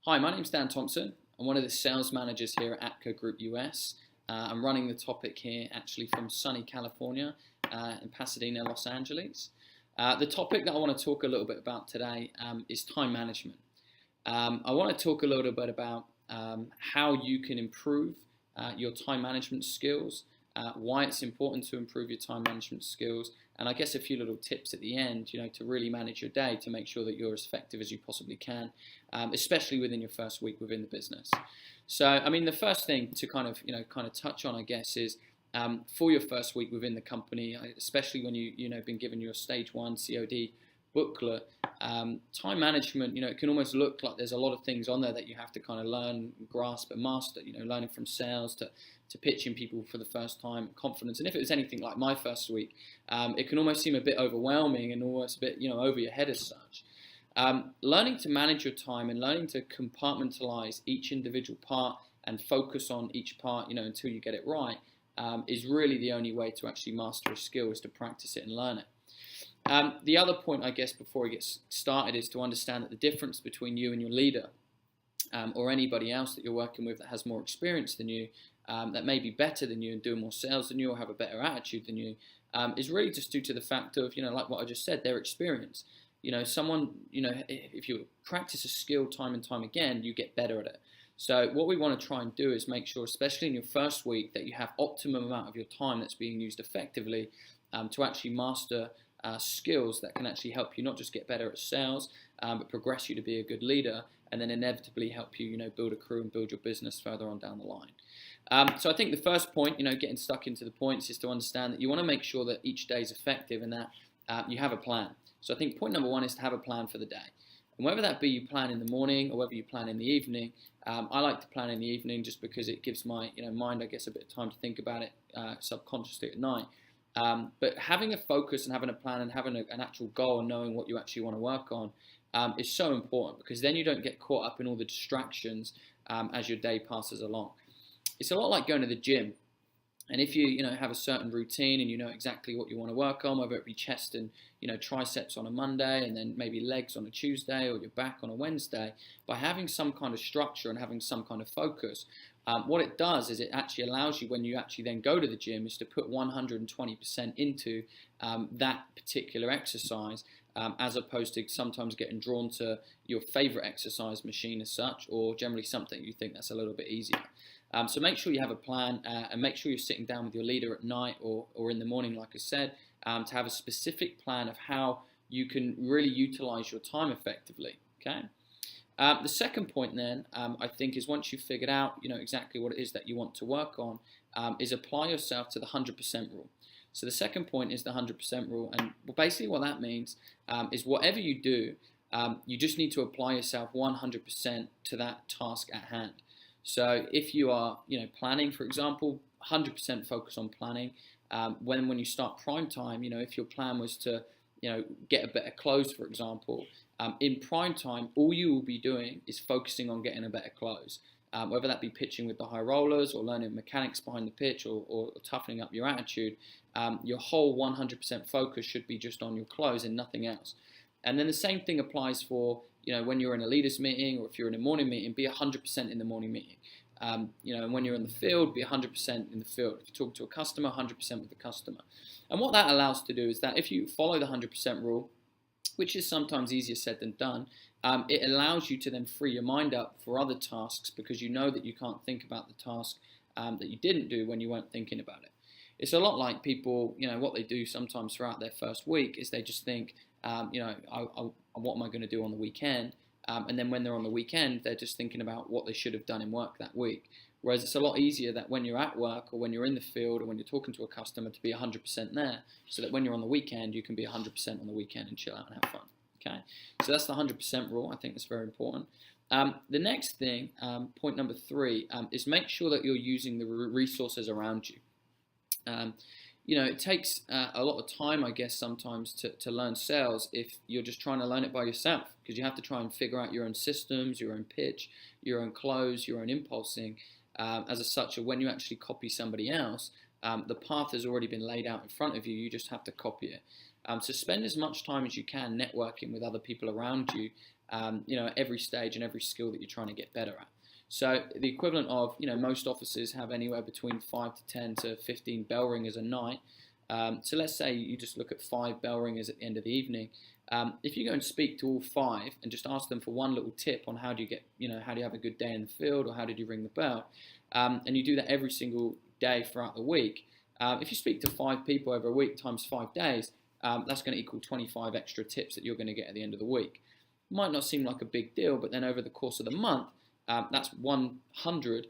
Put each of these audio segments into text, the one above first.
Hi, my name's Dan Thompson. I'm one of the sales managers here at APCO Group US. I'm running the topic here actually from sunny California in Pasadena, Los Angeles. The topic that I want to talk a little bit about today is time management. I want to talk a little bit about how you can improve your time management skills, why it's important to improve your time management skills, and I guess a few little tips at the end, to really manage your day to make sure that you're as effective as you possibly can, especially within your first week within the business. So, I mean, the first thing to kind of touch on, I guess, is for your first week within the company, especially when you've been given your stage 1 COD booklet, time management, it can almost look like there's a lot of things on there that you have to kind of learn, grasp, and master, learning from sales to pitching people for the first time, confidence. And if it was anything like my first week, it can almost seem a bit overwhelming and almost a bit, over your head as such. Learning to manage your time and learning to compartmentalize each individual part and focus on each part, until you get it right, is really the only way to actually master a skill, is to practice it and learn it. The other point, I guess, before we get started is to understand that the difference between you and your leader or anybody else that you're working with that has more experience than you, that may be better than you and doing more sales than you or have a better attitude than you, is really just due to the fact of, like what I just said, their experience. If you practice a skill time and time again, you get better at it. So what we want to try and do is make sure, especially in your first week, that you have optimum amount of your time that's being used effectively to actually master skills that can actually help you not just get better at sales, but progress you to be a good leader, and then inevitably help you, build a crew and build your business further on down the line. So I think the first point, getting stuck into the points, is to understand that you want to make sure that each day is effective and that you have a plan. So I think point number 1 is to have a plan for the day. And whether that be you plan in the morning or whether you plan in the evening, I like to plan in the evening just because it gives my mind, I guess, a bit of time to think about it subconsciously at night. But having a focus and having a plan and having an actual goal and knowing what you actually want to work on is so important, because then you don't get caught up in all the distractions as your day passes along. It's a lot like going to the gym. And if you have a certain routine and you know exactly what you want to work on, whether it be chest and triceps on a Monday and then maybe legs on a Tuesday or your back on a Wednesday, by having some kind of structure and having some kind of focus, what it does is it actually allows you, when you actually then go to the gym, is to put 120% into that particular exercise, as opposed to sometimes getting drawn to your favorite exercise machine as such, or generally something you think that's a little bit easier. So make sure you have a plan and make sure you're sitting down with your leader at night or in the morning, like I said, to have a specific plan of how you can really utilize your time effectively. Okay. The second point then, I think, is once you've figured out, exactly what it is that you want to work on, is apply yourself to the 100% rule. So the second point is the 100% rule, and basically what that means is whatever you do, you just need to apply yourself 100% to that task at hand. So if you are, planning, for example, 100% focus on planning. When you start prime time, if your plan was to, get a better close, for example, in prime time, all you will be doing is focusing on getting a better close. Whether that be pitching with the high rollers or learning mechanics behind the pitch or toughening up your attitude, your whole 100% focus should be just on your close and nothing else. And then the same thing applies for, when you're in a leaders meeting, or if you're in a morning meeting, be 100% in the morning meeting. And when you're in the field, be 100% in the field. If you talk to a customer, 100% with the customer. And what that allows to do is that if you follow the 100% rule, which is sometimes easier said than done, it allows you to then free your mind up for other tasks, because you know that you can't think about the task that you didn't do when you weren't thinking about it. It's a lot like people, what they do sometimes throughout their first week is they just think, what am I going to do on the weekend? And then when they're on the weekend, they're just thinking about what they should have done in work that week. Whereas it's a lot easier that when you're at work or when you're in the field or when you're talking to a customer, to be 100% there, so that when you're on the weekend, you can be 100% on the weekend and chill out and have fun. Okay, so that's the 100% rule. I think that's very important. The next thing, point number 3, is make sure that you're using the resources around you. It takes a lot of time, I guess, sometimes to learn sales if you're just trying to learn it by yourself, because you have to try and figure out your own systems, your own pitch, your own close, your own impulsing. As such, when you actually copy somebody else, the path has already been laid out in front of you. You just have to copy it. So spend as much time as you can networking with other people around you at every stage and every skill that you're trying to get better at. So the equivalent of, most offices have anywhere between 5 to 10 to 15 bell ringers a night. So let's say you just look at 5 bell ringers at the end of the evening. If you go and speak to all 5 and just ask them for one little tip on how do you have a good day in the field, or how did you ring the bell, and you do that every single day throughout the week, if you speak to 5 people over a week times 5 days, that's going to equal 25 extra tips that you're going to get at the end of the week. Might not seem like a big deal, but then over the course of the month, that's 100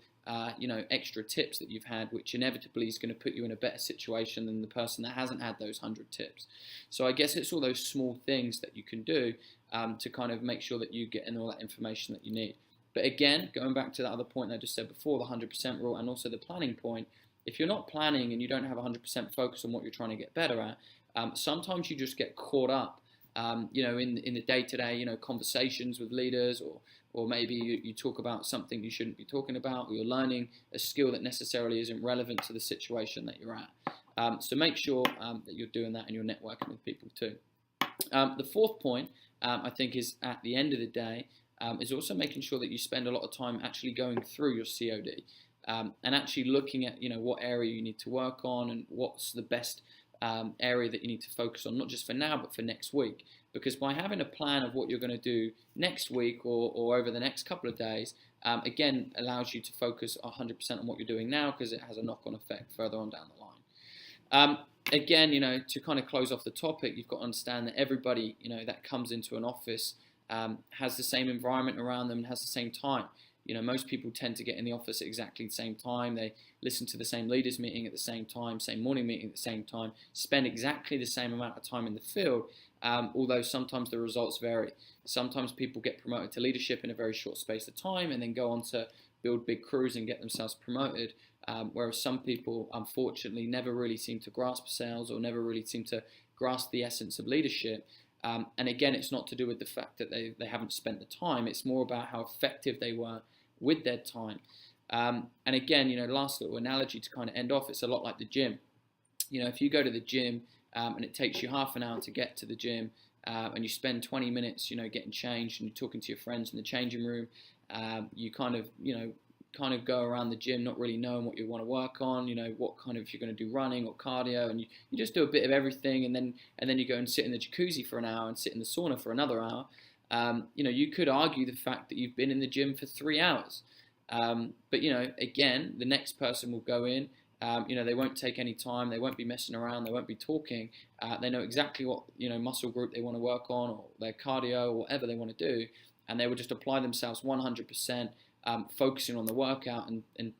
extra tips that you've had, which inevitably is going to put you in a better situation than the person that hasn't had those 100 tips. So I guess it's all those small things that you can do to kind of make sure that you get in all that information that you need. But again, going back to that other point I just said before, the 100% rule, and also the planning point, if you're not planning and you don't have 100% focus on what you're trying to get better at, sometimes you just get caught up in the day-to-day, conversations with leaders, or maybe you talk about something you shouldn't be talking about, or you're learning a skill that necessarily isn't relevant to the situation that you're at. So make sure that you're doing that and you're networking with people too. The fourth point, I think, is at the end of the day, is also making sure that you spend a lot of time actually going through your COD and actually looking at what area you need to work on and what's the best area that you need to focus on, not just for now but for next week. Because by having a plan of what you're going to do next week or over the next couple of days, again, allows you to focus 100% on what you're doing now, because it has a knock-on effect further on down the line. Again, to kind of close off the topic, you've got to understand that everybody, that comes into an office has the same environment around them and has the same time. Most people tend to get in the office at exactly the same time. They listen to the same leaders meeting at the same time, same morning meeting at the same time, spend exactly the same amount of time in the field, although sometimes the results vary. Sometimes people get promoted to leadership in a very short space of time and then go on to build big crews and get themselves promoted, whereas some people, unfortunately, never really seem to grasp sales or never really seem to grasp the essence of leadership. And again, it's not to do with the fact that they haven't spent the time. It's more about how effective they were with their time. And again, last little analogy to kind of end off, it's a lot like the gym. If you go to the gym and it takes you half an hour to get to the gym, and you spend 20 minutes, getting changed and you're talking to your friends in the changing room, you kind of go around the gym not really knowing what you want to work on, what kind of, if you're going to do running or cardio, and you just do a bit of everything, and then you go and sit in the jacuzzi for an hour and sit in the sauna for another hour. You could argue the fact that you've been in the gym for 3 hours. But again, the next person will go in, they won't take any time, they won't be messing around, they won't be talking, they know exactly what, muscle group they want to work on, or their cardio, or whatever they want to do, and they will just apply themselves 100%, focusing on the workout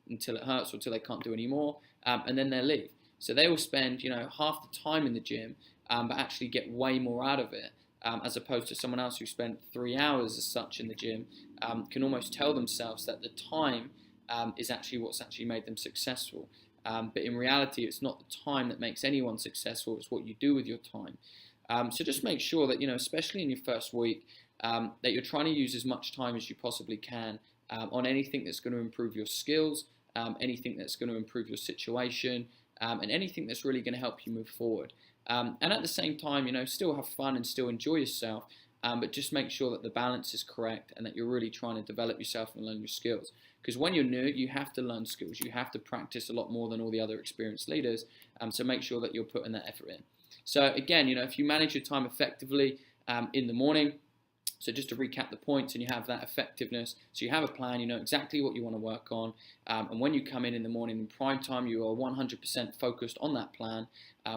until it hurts or until they can't do any more, and then they'll leave. So they will spend, half the time in the gym, but actually get way more out of it, as opposed to someone else who spent 3 hours as such in the gym, can almost tell themselves that the time is actually what's actually made them successful. But in reality, it's not the time that makes anyone successful, it's what you do with your time. So just make sure that, especially in your first week, that you're trying to use as much time as you possibly can on anything that's going to improve your skills, anything that's going to improve your situation, and anything that's really going to help you move forward. And at the same time, still have fun and still enjoy yourself, but just make sure that the balance is correct and that you're really trying to develop yourself and learn your skills. Because when you're new, you have to learn skills. You have to practice a lot more than all the other experienced leaders, so make sure that you're putting that effort in. So again, if you manage your time effectively in the morning, so just to recap the points, and you have that effectiveness, so you have a plan, you know exactly what you want to work on, and when you come in the morning in prime time, you are 100% focused on that plan.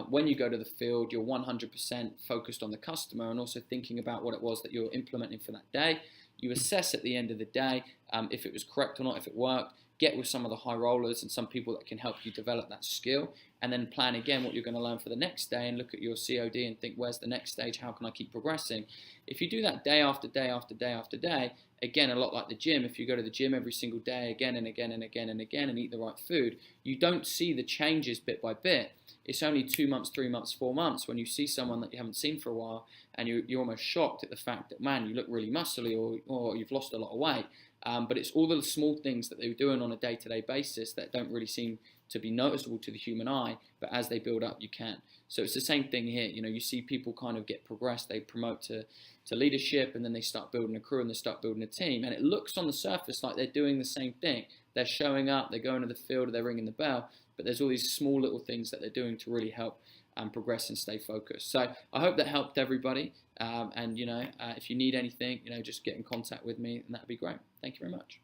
When you go to the field, you're 100% focused on the customer and also thinking about what it was that you're implementing for that day. You assess at the end of the day if it was correct or not, if it worked. Get with some of the high rollers and some people that can help you develop that skill, and then plan again what you're going to learn for the next day and look at your COD and think, where's the next stage? How can I keep progressing? If you do that day after day after day after day, again, a lot like the gym, if you go to the gym every single day again and again and again and again and eat the right food, you don't see the changes bit by bit. It's only 2 months, 3 months, 4 months when you see someone that you haven't seen for a while and you're almost shocked at the fact that, man, you look really muscly or you've lost a lot of weight. But it's all the small things that they're doing on a day-to-day basis that don't really seem to be noticeable to the human eye, but as they build up, you can. So it's the same thing here. You know, you see people kind of get progressed, they promote to leadership, and then they start building a crew and they start building a team. And it looks on the surface like they're doing the same thing. They're showing up, they're going to the field, they're ringing the bell, but there's all these small little things that they're doing to really help progress and stay focused. So I hope that helped everybody. And, you know, if you need anything, you know, just get in contact with me and that'd be great. Thank you very much.